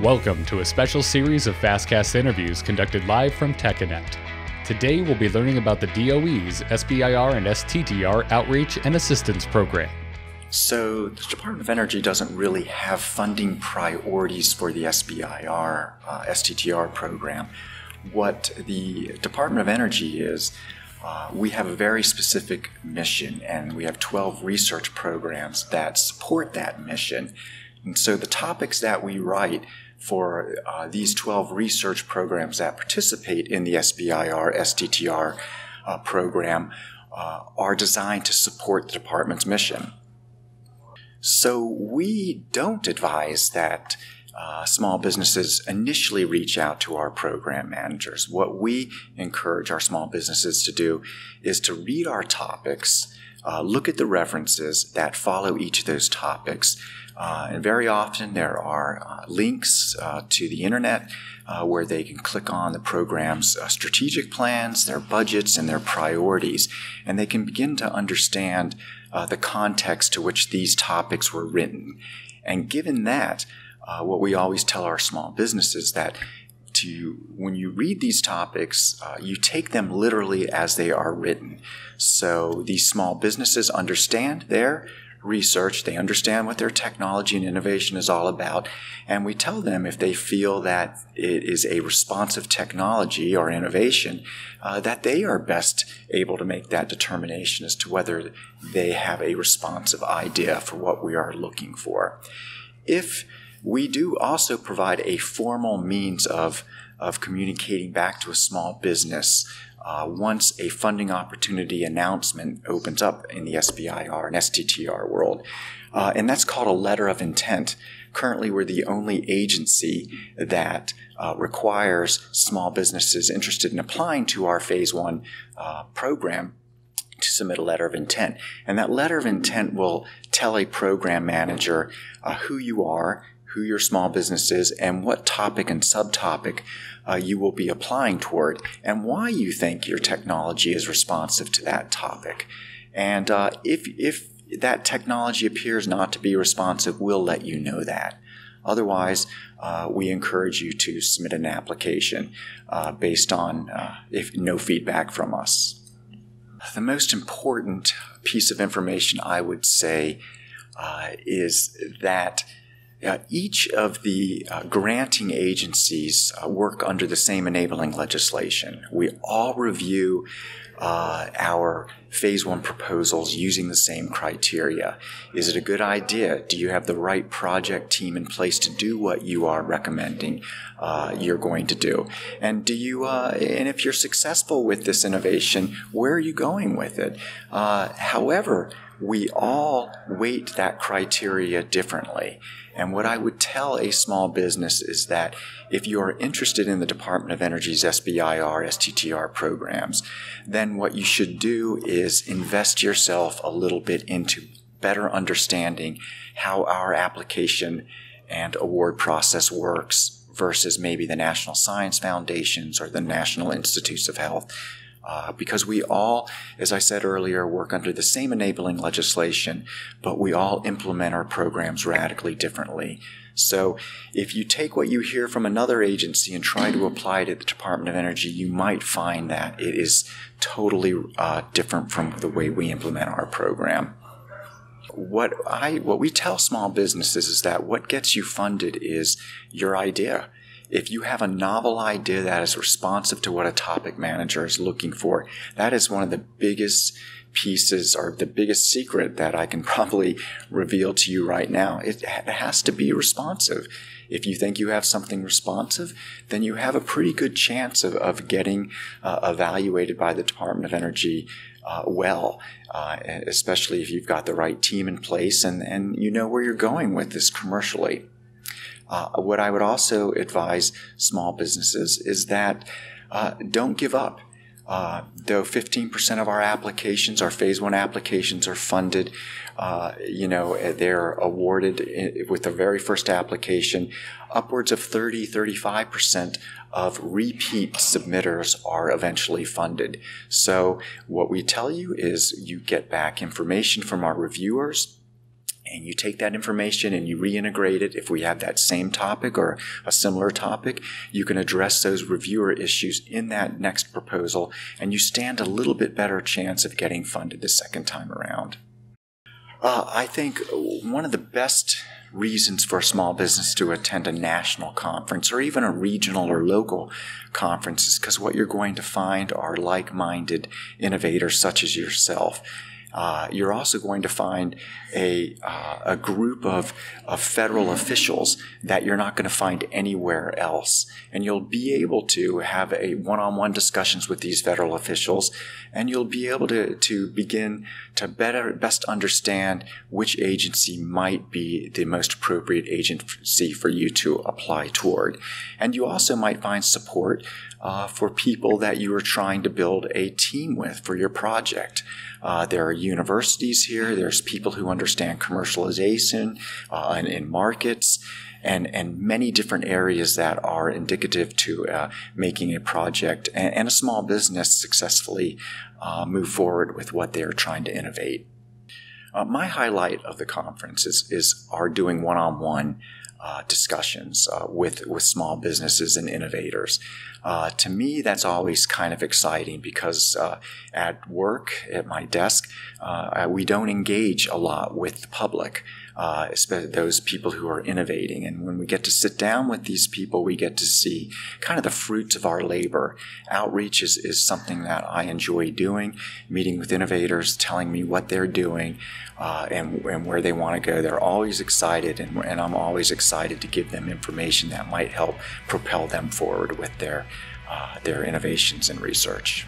Welcome to a special series of Fastcast interviews conducted live from TechConnect. Today we'll be learning about the DOE's SBIR and STTR Outreach and Assistance Program. So the Department of Energy doesn't really have funding priorities for the SBIR, STTR program. What the Department of Energy is, we have a very specific mission, and we have 12 research programs that support that mission. And so the topics that we write for these 12 research programs that participate in the SBIR, STTR program are designed to support the department's mission. So we don't advise that small businesses initially reach out to our program managers. What we encourage our small businesses to do is to read our topics, look at the references that follow each of those topics, and very often there are links to the internet where they can click on the program's strategic plans, their budgets, and their priorities, and they can begin to understand the context to which these topics were written. And given that, what we always tell our small businesses that when you read these topics, you take them literally as they are written. So these small businesses understand their research, they understand what their technology and innovation is all about, and we tell them if they feel that it is a responsive technology or innovation, that they are best able to make that determination as to whether they have a responsive idea for what we are looking for. If we do also provide a formal means of communicating back to a small business once a funding opportunity announcement opens up in the SBIR and STTR world. And that's called a letter of intent. Currently, we're the only agency that requires small businesses interested in applying to our Phase 1 program to submit a letter of intent. And that letter of intent will tell a program manager who you are, who your small business is, and what topic and subtopic you will be applying toward, and why you think your technology is responsive to that topic. And if that technology appears not to be responsive, we'll let you know that. Otherwise, we encourage you to submit an application based on if no feedback from us. The most important piece of information I would say is that each of the granting agencies work under the same enabling legislation. We all review our Phase 1 proposals using the same criteria. Is it a good idea? Do you have the right project team in place to do what you are recommending you're going to do? And and if you're successful with this innovation, where are you going with it? However, we all weight that criteria differently. And what I would tell a small business is that if you are interested in the Department of Energy's SBIR, STTR programs, then what you should do is invest yourself a little bit into better understanding how our application and award process works versus maybe the National Science Foundations or the National Institutes of Health. Because we all, as I said earlier, work under the same enabling legislation, but we all implement our programs radically differently. So if you take what you hear from another agency and try to apply it at the Department of Energy, you might find that it is totally different from the way we implement our program. What we tell small businesses is that what gets you funded is your idea. If you have a novel idea that is responsive to what a topic manager is looking for, that is one of the biggest pieces or the biggest secret that I can probably reveal to you right now. It has to be responsive. If you think you have something responsive, then you have a pretty good chance of getting evaluated by the Department of Energy especially if you've got the right team in place and you know where you're going with this commercially. What I would also advise small businesses is that don't give up. Though 15% of our applications, our Phase 1 applications are funded, they're awarded with the very first application. Upwards of 30-35% of repeat submitters are eventually funded. So what we tell you is you get back information from our reviewers, and you take that information and you reintegrate it. If we have that same topic or a similar topic, you can address those reviewer issues in that next proposal, and you stand a little bit better chance of getting funded the second time around. I think one of the best reasons for a small business to attend a national conference or even a regional or local conference is because what you're going to find are like-minded innovators such as yourself. You're also going to find a group of federal officials that you're not going to find anywhere else. And you'll be able to have a one-on-one discussions with these federal officials, and you'll be able to begin to best understand which agency might be the most appropriate agency for you to apply toward. And you also might find support for people that you are trying to build a team with for your project. There are universities here. There's people who understand commercialization in markets and many different areas that are indicative to making a project and a small business successfully move forward with what they're trying to innovate. My highlight of the conference is our doing one-on-one discussions with small businesses and innovators. To me, that's always kind of exciting because at work, at my desk, we don't engage a lot with the public, especially those people who are innovating. And when we get to sit down with these people, we get to see kind of the fruits of our labor. Outreach is something that I enjoy doing, meeting with innovators, telling me what they're doing and where they want to go. They're always excited, and I'm always excited to give them information that might help propel them forward with their innovations and research.